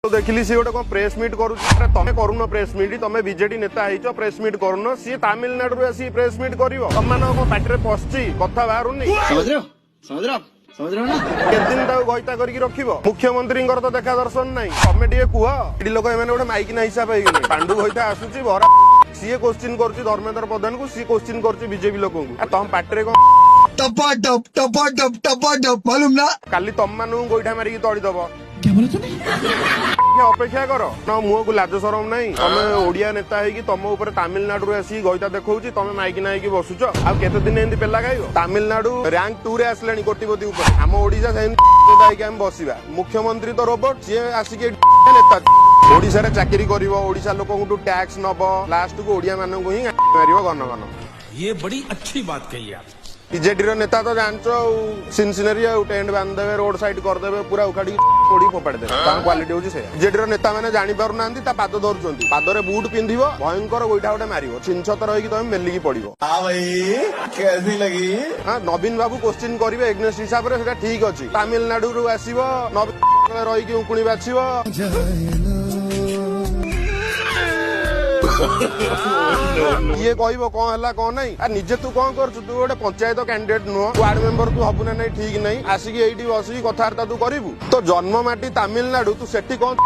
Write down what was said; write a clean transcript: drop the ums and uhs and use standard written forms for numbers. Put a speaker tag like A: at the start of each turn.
A: तो देखिली सी गोटे कौन प्रेस मीट करू तमें करून प्रेस मीट तमें बीजेडी नेता हो प्रेस मीट करून सी तमिलनाडु आसी प्रेस मीट कर पार्टी पशि कथा बाहर केदिन गईता करके रखिबो मुख्यमंत्री तो देखा दर्शन नहीं तमें टे कह लोक गोटे माइकिना हिसाब हो पांडु गईता आसूची भरा सी क्वेश्चन कर धर्मेंद्र प्रधान को सी क्वेश्चन कर बीजेपी लोक तुम पार्टी मालूम ना काली तम मान गोईठा मारिकी तड़ीदब अपेक्षा कर ना मुह को लाज सरम नहीं तमे ओडिया नेता है तुम ऊपर तमिलनाडु आसी गईता देखा तुम माइकिना होगी बसुच आउ केते दिन एमती पेला खाइब तमिलनाडु रैंक 2 रे आसलानी कोटिपति ऊपर आम ओडिशा से बसवा मुख्यमंत्री तो रोबोट सी आसिक नेता ओडिशा रे चाकरी करिवो ओडिशा लोकंटू टैक्स नब लास्ट को ओडिया मानक ही मारिवो घन घन
B: ये बड़ी अच्छी बात कही आप
A: बीजेडी नेता तो जानचो सिनसिनरी टेंट बांधदेवे रोड साइड करदेवे पूरा उखाड़ी पोड़ी फोपाड़ी देवे क्वालिटी होची से बीजेडी नेता मैंने जानी पारु नांती ता पाद धरुचंती पादरे बूट पिंधिबो भयंकर गोइठा गोटे मारिबो छिनछत रहिकी तमे मेलिकी पड़िबो
C: हां भाई कैसी लगी
A: हां नवीन बाबू क्वेश्चन करिवे एग्नेस्ट हिसाब रे सेटा ठीक अछि तमिलनाडु रु आसीबो नवीन रहिकी उकुणी बाछिबो ये कहबो कौन है कौन नहीं निजे तू कौन कर तू गोटे पंचायत कैंडिडेट नुह वार्ड मेंबर तू हबु ना नहीं ठीक नहीं आसिकी एठी बसिकी कथार्ता तू करिवु तो जन्म माटी तमिलनाडु तू सेठी कौन